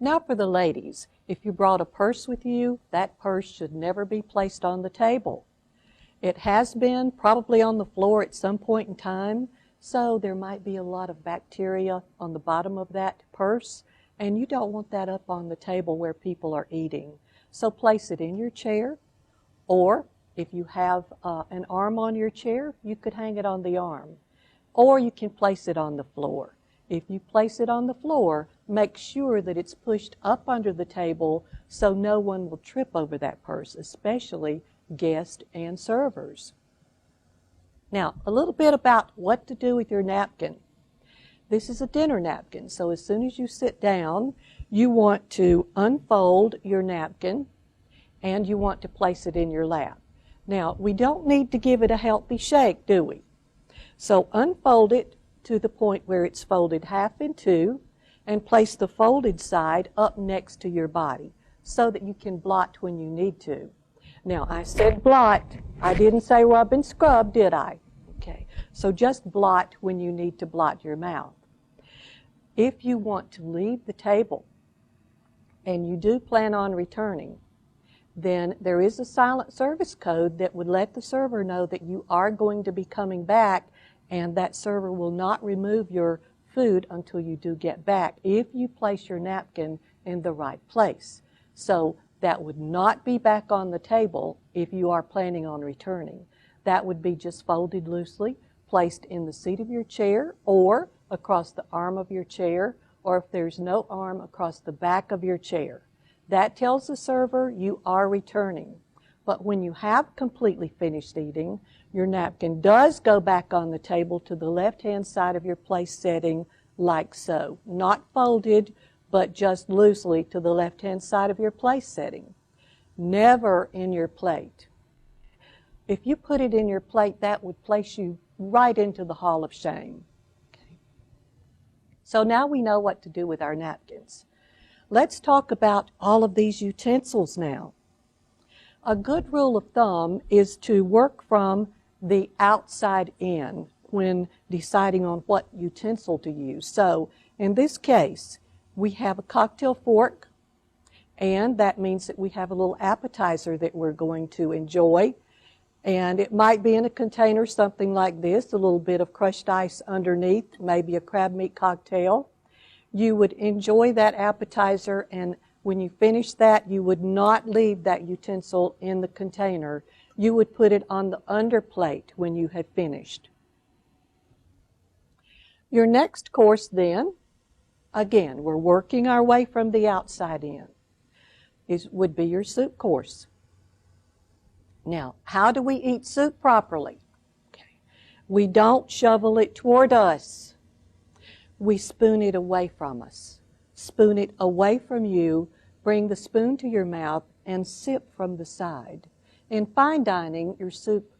Now for the ladies, if you brought a purse with you, that purse should never be placed on the table. It has been probably on the floor at some point in time, so there might be a lot of bacteria on the bottom of that purse, and you don't want that up on the table where people are eating. So place it in your chair, or if you have an arm on your chair, you could hang it on the arm, or you can place it on the floor. If you place it on the floor, make sure that it's pushed up under the table so no one will trip over that purse, especially guests and servers. Now, a little bit about what to do with your napkin. This is a dinner napkin, so as soon as you sit down, you want to unfold your napkin and you want to place it in your lap. Now, we don't need to give it a healthy shake, do we? So unfold it to the point where it's folded half in two and place the folded side up next to your body so that you can blot when you need to. Now, I said blot. I didn't say rub and scrub, did I? Okay. So just blot when you need to blot your mouth. If you want to leave the table and you do plan on returning, then there is a silent service code that would let the server know that you are going to be coming back, and that server will not remove your food until you do get back if you place your napkin in the right place. So that would not be back on the table if you are planning on returning. That would be just folded loosely, placed in the seat of your chair or across the arm of your chair, or if there's no arm, across the back of your chair. That tells the server you are returning. But when you have completely finished eating, your napkin does go back on the table to the left-hand side of your place setting, like so. Not folded, but just loosely to the left-hand side of your place setting. Never in your plate. If you put it in your plate, that would place you right into the Hall of Shame. Okay. So now we know what to do with our napkins. Let's talk about all of these utensils now. A good rule of thumb is to work from the outside in when deciding on what utensil to use. So in this case, we have a cocktail fork, and that means that we have a little appetizer that we're going to enjoy. And it might be in a container, something like this, a little bit of crushed ice underneath, maybe a crab meat cocktail. You would enjoy that appetizer, and when you finish that, you would not leave that utensil in the container. You would put it on the underplate when you had finished. Your next course then, again, we're working our way from the outside in, would be your soup course. Now, how do we eat soup properly? Okay. We don't shovel it toward us. We spoon it away from us. Spoon it away from you, bring the spoon to your mouth, and sip from the side. In fine dining, your soup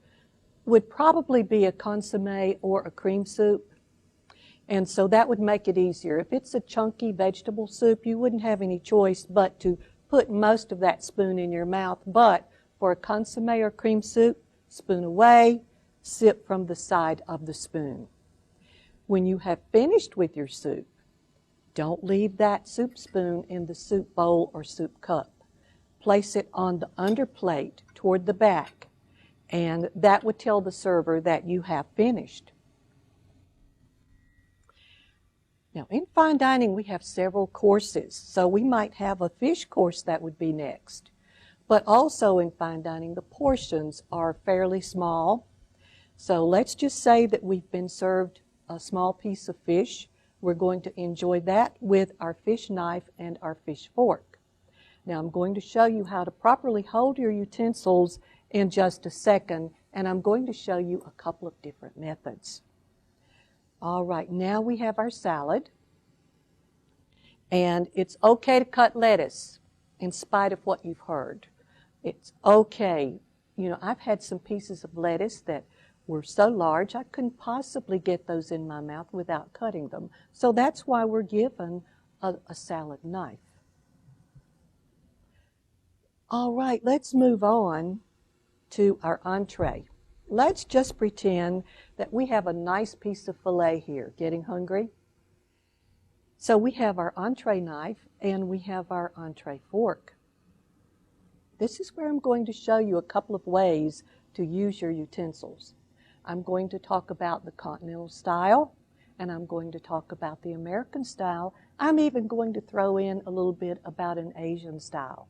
would probably be a consommé or a cream soup, and so that would make it easier. If it's a chunky vegetable soup, you wouldn't have any choice but to put most of that spoon in your mouth, but for a consommé or cream soup, spoon away, sip from the side of the spoon. When you have finished with your soup, don't leave that soup spoon in the soup bowl or soup cup. Place it on the underplate toward the back, and that would tell the server that you have finished. Now, in fine dining, we have several courses, so we might have a fish course that would be next. But also in fine dining, the portions are fairly small. So let's just say that we've been served a small piece of fish. We're going to enjoy that with our fish knife and our fish fork. Now I'm going to show you how to properly hold your utensils in just a second, and I'm going to show you a couple of different methods. All right, now we have our salad, and it's okay to cut lettuce in spite of what you've heard. It's okay. You know, I've had some pieces of lettuce that were so large I couldn't possibly get those in my mouth without cutting them. So that's why we're given a salad knife. All right, let's move on to our entree. Let's just pretend that we have a nice piece of filet here. Getting hungry? So we have our entree knife and we have our entree fork. This is where I'm going to show you a couple of ways to use your utensils. I'm going to talk about the continental style, and I'm going to talk about the American style. I'm even going to throw in a little bit about an Asian style.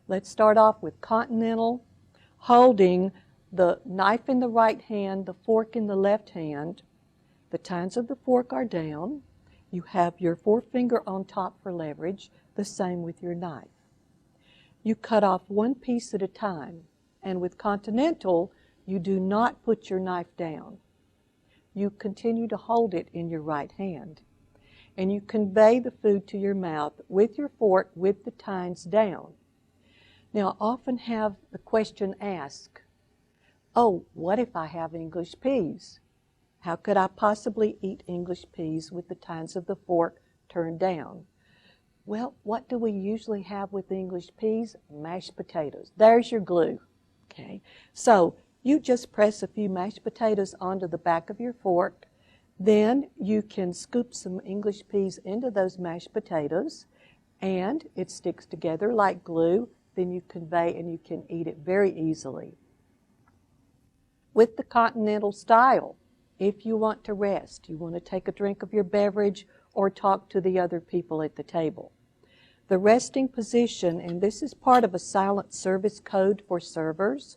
Let's start off with continental, holding the knife in the right hand, the fork in the left hand. The tines of the fork are down. You have your forefinger on top for leverage, the same with your knife. You cut off one piece at a time, and with continental, you do not put your knife down. You continue to hold it in your right hand, and you convey the food to your mouth with your fork with the tines down. Now, I often have the question asked, oh, what if I have English peas? How could I possibly eat English peas with the tines of the fork turned down? Well, what do we usually have with English peas? Mashed potatoes. There's your glue. Okay, so you just press a few mashed potatoes onto the back of your fork. Then you can scoop some English peas into those mashed potatoes, and it sticks together like glue. Then you convey and you can eat it very easily. With the continental style, if you want to rest, you want to take a drink of your beverage or talk to the other people at the table. The resting position, and this is part of a silent service code for servers,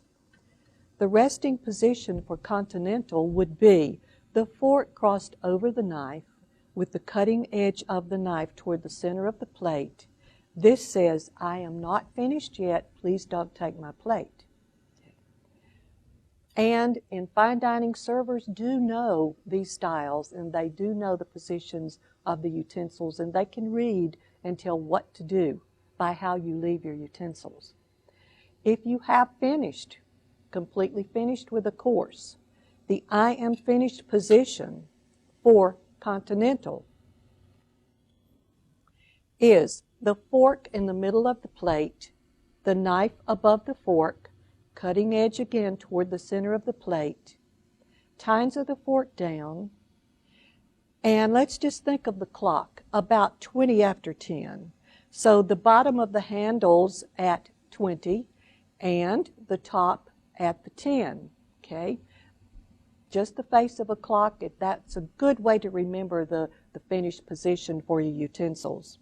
the resting position for continental would be the fork crossed over the knife with the cutting edge of the knife toward the center of the plate. This says, I am not finished yet, please don't take my plate. And in fine dining, servers do know these styles, and they do know the positions of the utensils, and they can read and tell what to do by how you leave your utensils. If you have finished, completely finished with a course, the I am finished position for continental is the fork in the middle of the plate, the knife above the fork, cutting edge again toward the center of the plate, tines of the fork down, and let's just think of the clock, about 20 after 10. So the bottom of the handles at 20 and the top at the 10, okay? Just the face of a clock, that's a good way to remember the finished position for your utensils.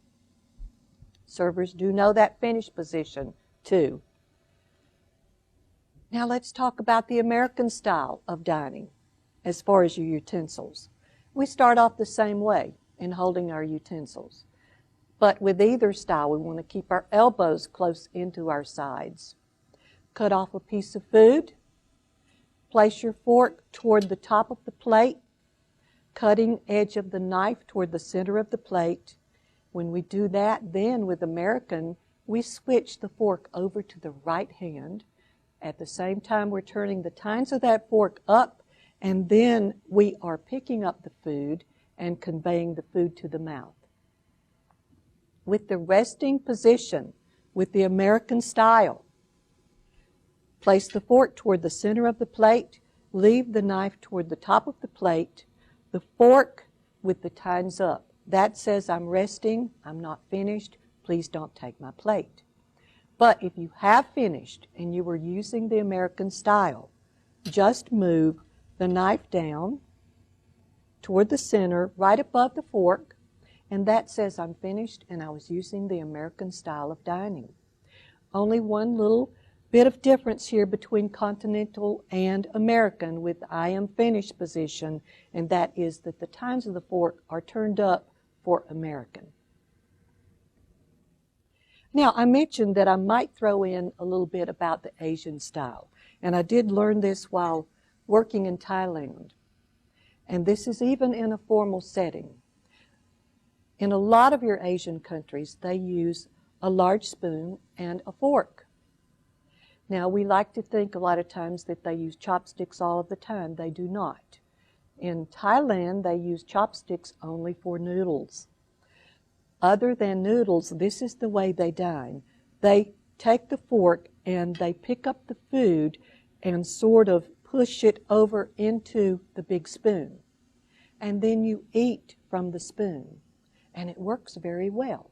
Servers do know that finished position too. Now let's talk about the American style of dining as far as your utensils. We start off the same way in holding our utensils. But with either style, we want to keep our elbows close into our sides. Cut off a piece of food. Place your fork toward the top of the plate, cutting edge of the knife toward the center of the plate. When we do that, then with American, we switch the fork over to the right hand. At the same time, we're turning the tines of that fork up, and then we are picking up the food and conveying the food to the mouth. With the resting position, with the American style, place the fork toward the center of the plate, leave the knife toward the top of the plate, the fork with the tines up. That says I'm resting, I'm not finished, please don't take my plate. But if you have finished and you were using the American style, just move the knife down toward the center, right above the fork, and that says I'm finished and I was using the American style of dining. Only one little bit of difference here between continental and American with the I am finished position, and that is that the tines of the fork are turned up for American. Now, I mentioned that I might throw in a little bit about the Asian style, and I did learn this while working in Thailand. And this is even in a formal setting. In a lot of your Asian countries, they use a large spoon and a fork. Now, we like to think a lot of times that they use chopsticks all of the time. They do not. In Thailand, they use chopsticks only for noodles. Other than noodles, this is the way they dine. They take the fork and they pick up the food and sort of push it over into the big spoon. And then you eat from the spoon. and it works very well.